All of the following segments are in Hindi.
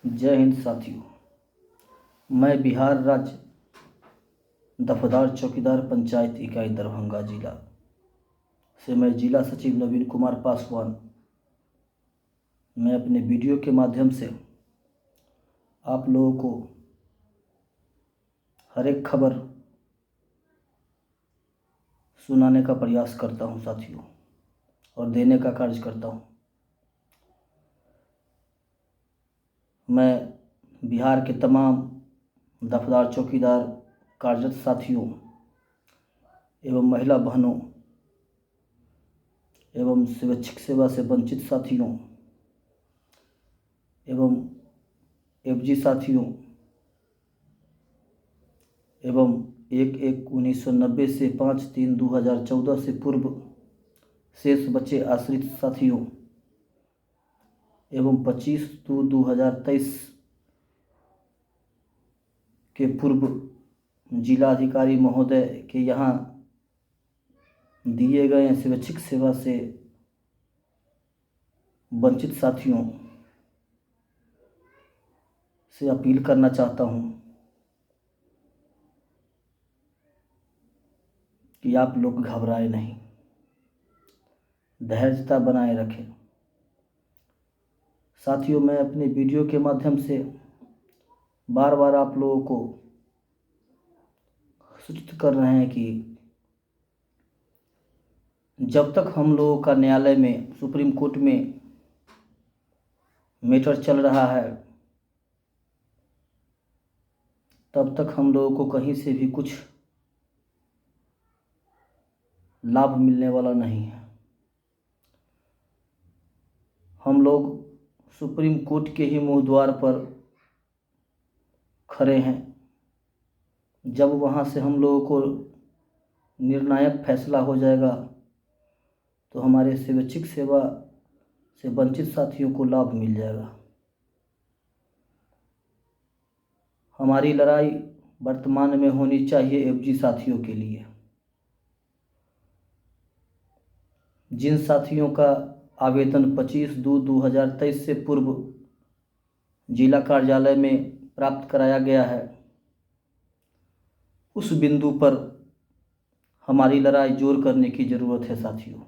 जय हिंद साथियों। मैं बिहार राज्य दफदार चौकीदार पंचायत इकाई दरभंगा जिला से मैं जिला सचिव नवीन कुमार पासवान। मैं अपने वीडियो के माध्यम से आप लोगों को हर एक खबर सुनाने का प्रयास करता हूं साथियों, और देने का कार्य करता हूं। मैं बिहार के तमाम दफदार चौकीदार कार्यरत साथियों एवं महिला बहनों एवं स्वैच्छिक सेवा से वंचित साथियों एवं एफजी साथियों एवं 1/1/1990 से 5/3/2014 से पूर्व शेष बचे आश्रित साथियों एवं 25/2/2023 के पूर्व जिलाधिकारी महोदय के यहाँ दिए गए स्वैच्छिक सेवा से वंचित साथियों से अपील करना चाहता हूँ कि आप लोग घबराए नहीं, धैर्यता बनाए रखें। साथियों, मैं अपने वीडियो के माध्यम से बार बार आप लोगों को सूचित कर रहे हैं कि जब तक हम लोगों का न्यायालय में सुप्रीम कोर्ट में मैटर चल रहा है तब तक हम लोगों को कहीं से भी कुछ लाभ मिलने वाला नहीं है। हम लोग सुप्रीम कोर्ट के ही मुंह द्वार पर खड़े हैं। जब वहां से हम लोगों को निर्णायक फैसला हो जाएगा तो हमारे स्वैच्छिक सेवा से वंचित साथियों को लाभ मिल जाएगा। हमारी लड़ाई वर्तमान में होनी चाहिए एफजी साथियों के लिए। जिन साथियों का आवेदन 25/2/2023 से पूर्व जिला कार्यालय में प्राप्त कराया गया है, उस बिंदु पर हमारी लड़ाई जोर करने की ज़रूरत है साथियों।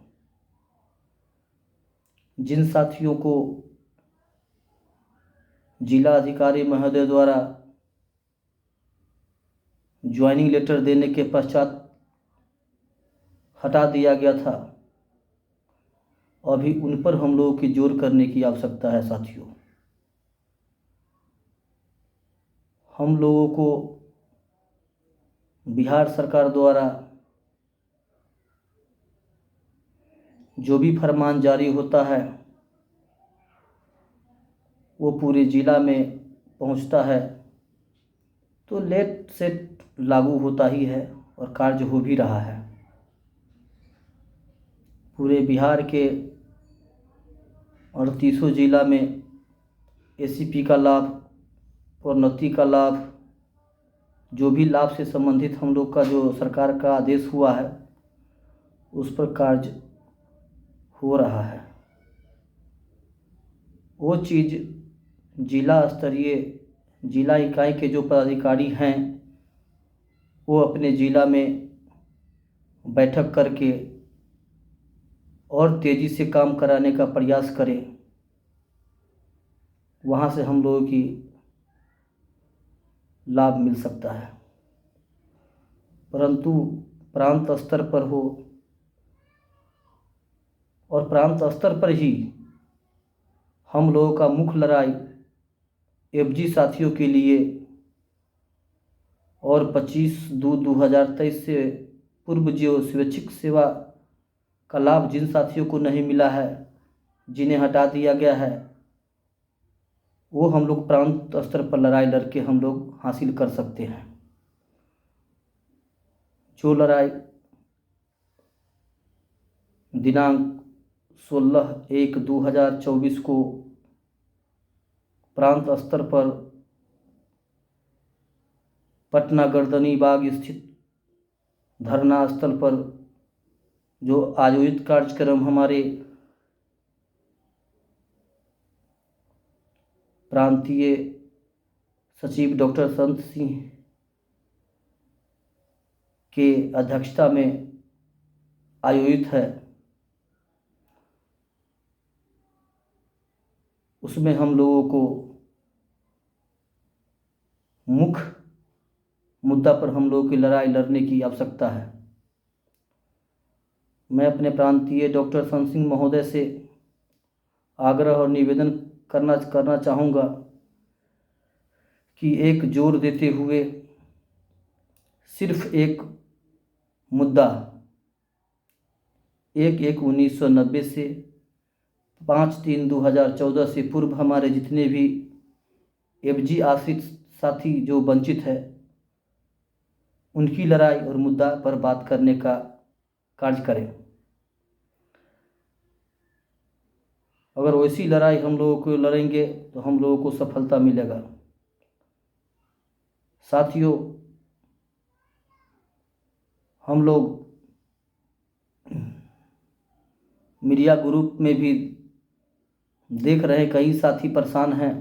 जिन साथियों को जिला अधिकारी महोदय द्वारा ज्वाइनिंग लेटर देने के पश्चात हटा दिया गया था, अभी उन पर हम लोगों की जोर करने की आवश्यकता है साथियों। हम लोगों को बिहार सरकार द्वारा जो भी फरमान जारी होता है वो पूरे जिला में पहुंचता है तो लेट से लागू होता ही है और कार्य हो भी रहा है। पूरे बिहार के 38 जिला में एसीपी का लाभ, प्रोन्नति का लाभ, जो भी लाभ से संबंधित हम लोग का जो सरकार का आदेश हुआ है उस पर कार्य हो रहा है। वो चीज़ जिला स्तरीय जिला इकाई के जो पदाधिकारी हैं वो अपने ज़िला में बैठक करके और तेज़ी से काम कराने का प्रयास करें। वहाँ से हम लोगों की लाभ मिल सकता है, परंतु प्रांत स्तर पर हो और प्रांत स्तर पर ही हम लोगों का मुख्य लड़ाई एफजी साथियों के लिए और 25/2/2023 से पूर्व जो स्वैच्छिक सेवा का लाभ जिन साथियों को नहीं मिला है, जिन्हें हटा दिया गया है, वो हम लोग प्रांत स्तर पर लड़ाई लड़के हम लोग हासिल कर सकते हैं। जो लड़ाई दिनांक 16/1/2024 को प्रांत स्तर पर पटना गर्दनी बाग स्थित धरना स्थल पर जो आयोजित कार्यक्रम हमारे प्रांतीय सचिव डॉक्टर संत सिंह के अध्यक्षता में आयोजित है। उसमें हम लोगों को मुख्य मुद्दा पर हम लोगों की लड़ाई लड़ने की आवश्यकता है। मैं अपने प्रांतीय डॉक्टर संत सिंह महोदय से आग्रह और निवेदन करना चाहूँगा कि एक जोर देते हुए सिर्फ एक मुद्दा 1/1/1990 से 5/3/2014 से पूर्व हमारे जितने भी एफजी आश्रित साथी जो वंचित है उनकी लड़ाई और मुद्दा पर बात करने का कार्य करें। अगर वैसी लड़ाई हम लोगों को लड़ेंगे तो हम लोगों को सफलता मिलेगा। साथियों, हम लोग मीडिया ग्रुप में भी देख रहे हैं, कई साथी परेशान हैं,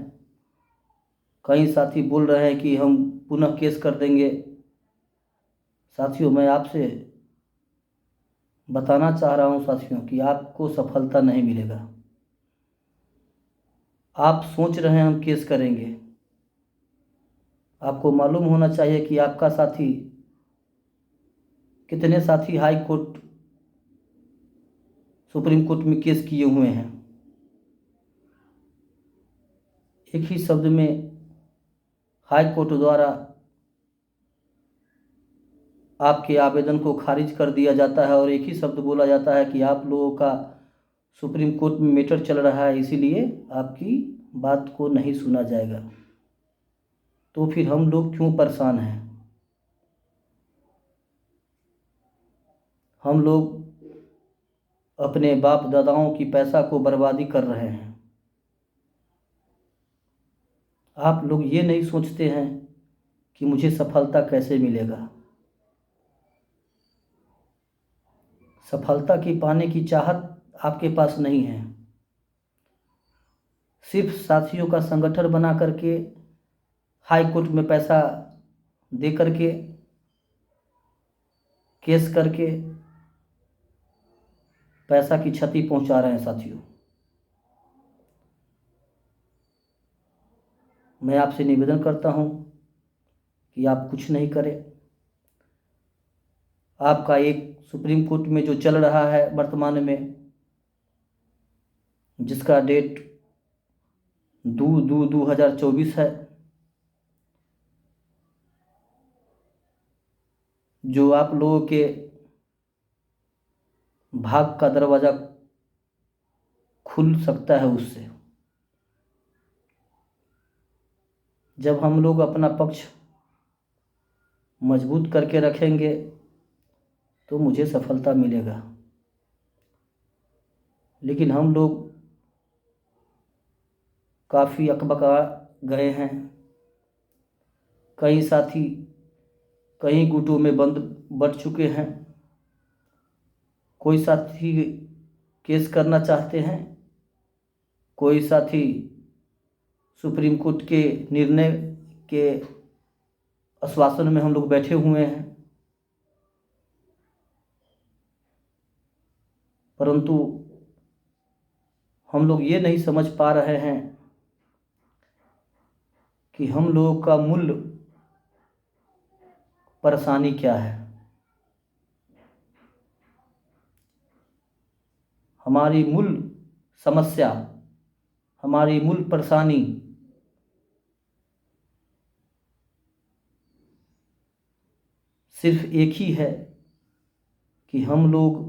कई साथी बोल रहे हैं कि हम पुनः केस कर देंगे। साथियों, मैं आपसे बताना चाह रहा हूं साथियों कि आपको सफलता नहीं मिलेगा। आप सोच रहे हैं हम केस करेंगे, आपको मालूम होना चाहिए कि आपका साथी, कितने साथी हाई कोर्ट, सुप्रीम कोर्ट में केस किए हुए हैं। एक ही शब्द में हाई कोर्ट द्वारा आपके आवेदन को खारिज कर दिया जाता है और एक ही शब्द बोला जाता है कि आप लोगों का सुप्रीम कोर्ट में मैटर चल रहा है, इसीलिए आपकी बात को नहीं सुना जाएगा। तो फिर हम लोग क्यों परेशान हैं? हम लोग अपने बाप दादाओं की पैसा को बर्बादी कर रहे हैं। आप लोग ये नहीं सोचते हैं कि मुझे सफलता कैसे मिलेगा। सफलता की पाने की चाहत आपके पास नहीं है। सिर्फ साथियों का संगठन बना करके हाई कोर्ट में पैसा दे करके केस करके पैसा की क्षति पहुंचा रहे हैं। साथियों, मैं आपसे निवेदन करता हूं कि आप कुछ नहीं करें। आपका एक सुप्रीम कोर्ट में जो चल रहा है वर्तमान में, जिसका डेट 2/2/2024 है, जो आप लोगों के भाग का दरवाज़ा खुल सकता है उससे। जब हम लोग अपना पक्ष मजबूत करके रखेंगे तो मुझे सफलता मिलेगा। लेकिन हम लोग काफ़ी अकबका गए हैं। कई साथी कई गुटों में बट चुके हैं। कोई साथी केस करना चाहते हैं, कोई साथी सुप्रीम कोर्ट के निर्णय के आश्वासन में हम लोग बैठे हुए हैं। परंतु हम लोग ये नहीं समझ पा रहे हैं कि हम लोगों का मूल परेशानी क्या है। हमारी मूल समस्या, हमारी मूल परेशानी सिर्फ एक ही है कि हम लोग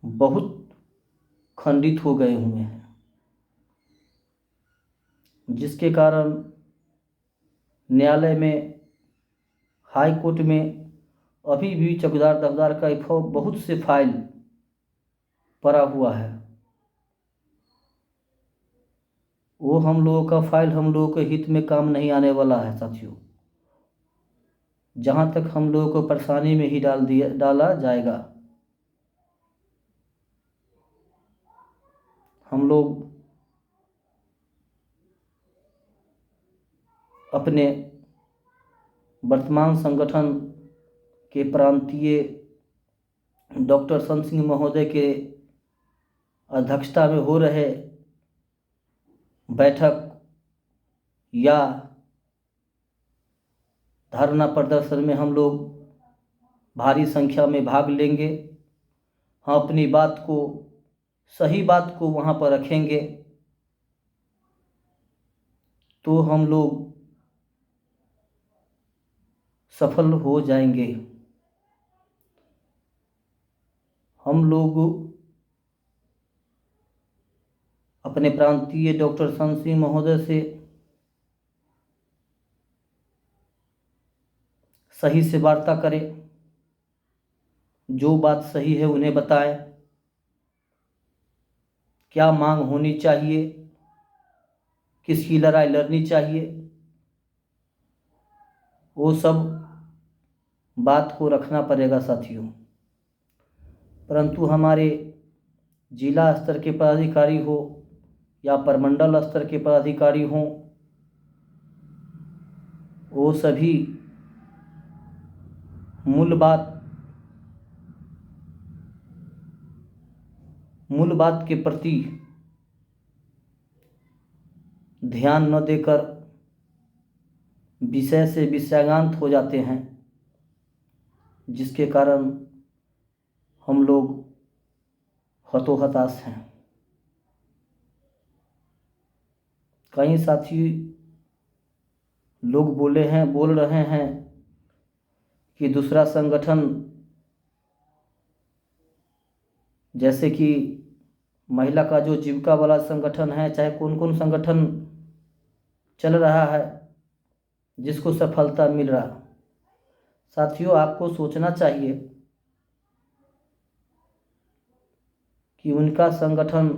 बहुत खंडित हो गए हुए हैं, जिसके कारण न्यायालय में, हाई कोर्ट में अभी भी चौकीदार दफ्तार का बहुत से फाइल पड़ा हुआ है। वो हम लोगों का फाइल हम लोगों के हित में काम नहीं आने वाला है। साथियों, जहाँ तक हम लोगों को परेशानी में ही डाला जाएगा। हम लोग अपने वर्तमान संगठन के प्रांतीय डॉक्टर सन सिंह महोदय के अध्यक्षता में हो रहे बैठक या धरना प्रदर्शन में हम लोग भारी संख्या में भाग लेंगे। हम अपनी बात को, सही बात को वहाँ पर रखेंगे तो हम लोग सफल हो जाएंगे। हम लोग अपने प्रांतीय डॉक्टर सन सिंह महोदय से सही से वार्ता करें, जो बात सही है उन्हें बताएं, क्या मांग होनी चाहिए, किसकी लड़ाई लड़नी चाहिए, वो सब बात को रखना पड़ेगा साथियों। परंतु हमारे जिला स्तर के पदाधिकारी हो या प्रमंडल स्तर के पदाधिकारी हों, वो सभी मूल बात के प्रति ध्यान न देकर विषय से विषयांत हो जाते हैं, जिसके कारण हम लोग हतोहताश हैं। कई साथी लोग बोल रहे हैं कि दूसरा संगठन जैसे कि महिला का जो जीविका वाला संगठन है, चाहे कौन कौन संगठन चल रहा है जिसको सफलता मिल रहा। साथियों, आपको सोचना चाहिए कि उनका संगठन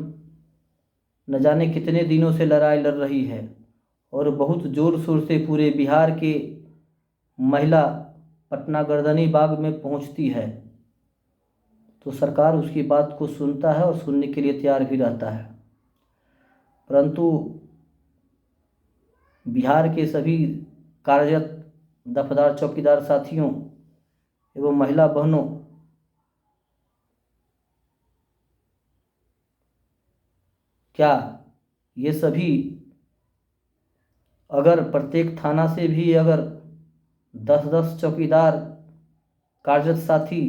न जाने कितने दिनों से लड़ाई लड़ रही है और बहुत ज़ोर शोर से पूरे बिहार के महिला पटना गर्दनी बाग में पहुंचती है, तो सरकार उसकी बात को सुनता है और सुनने के लिए तैयार भी रहता है। परंतु बिहार के सभी कार्यरत दफदार चौकीदार साथियों एवं महिला बहनों, क्या ये सभी अगर प्रत्येक थाना से भी अगर 10-10 चौकीदार कार्यरत साथी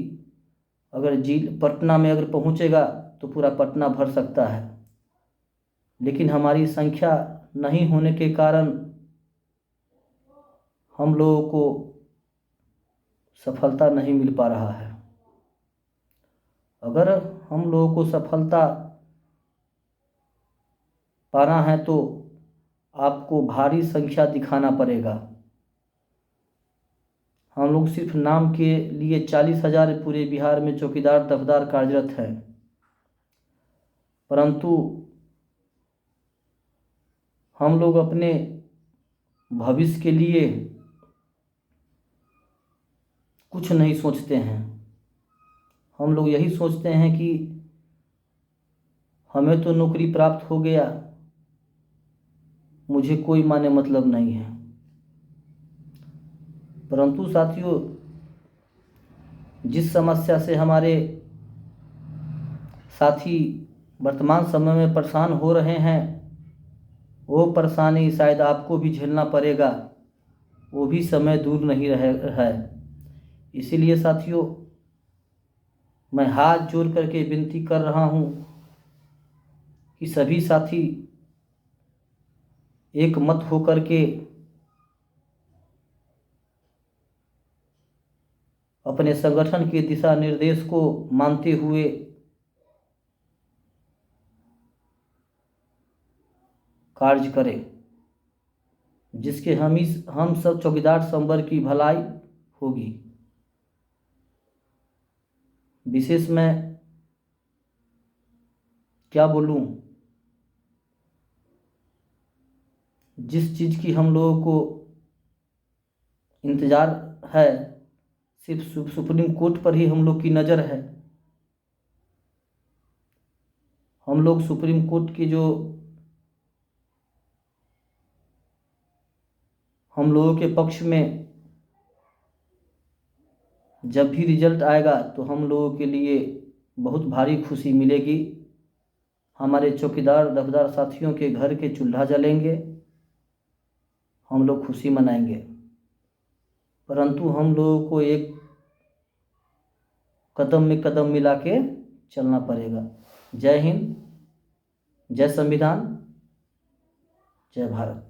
अगर पटना में अगर पहुंचेगा तो पूरा पटना भर सकता है, लेकिन हमारी संख्या नहीं होने के कारण हम लोगों को सफलता नहीं मिल पा रहा है। अगर हम लोगों को सफलता पाना है तो आपको भारी संख्या दिखाना पड़ेगा। हम लोग सिर्फ नाम के लिए 40,000 पूरे बिहार में चौकीदार दफदार कार्यरत हैं, परंतु हम लोग अपने भविष्य के लिए कुछ नहीं सोचते हैं। हम लोग यही सोचते हैं कि हमें तो नौकरी प्राप्त हो गया, मुझे कोई माने मतलब नहीं है। परंतु साथियों, जिस समस्या से हमारे साथी वर्तमान समय में परेशान हो रहे हैं, वो परेशानी शायद आपको भी झेलना पड़ेगा, वो भी समय दूर नहीं है। इसीलिए साथियों, मैं हाथ जोड़ करके विनती कर रहा हूँ कि सभी साथी एक मत होकर के अपने संगठन के दिशा निर्देश को मानते हुए कार्य करें, जिसके हम सब चौकीदार संवर्ग की भलाई होगी। विशेष मैं क्या बोलूं, जिस चीज़ की हम लोगों को इंतज़ार है, सिर्फ सुप्रीम कोर्ट पर ही हम लोग की नज़र है। हम लोग सुप्रीम कोर्ट की जो हम लोगों के पक्ष में जब भी रिजल्ट आएगा तो हम लोगों के लिए बहुत भारी खुशी मिलेगी। हमारे चौकीदार दफदार साथियों के घर के चूल्हा जलेंगे, हम लोग खुशी मनाएंगे। परंतु हम लोगों को एक कदम में कदम मिला के चलना पड़ेगा। जय हिंद, जय संविधान, जय भारत।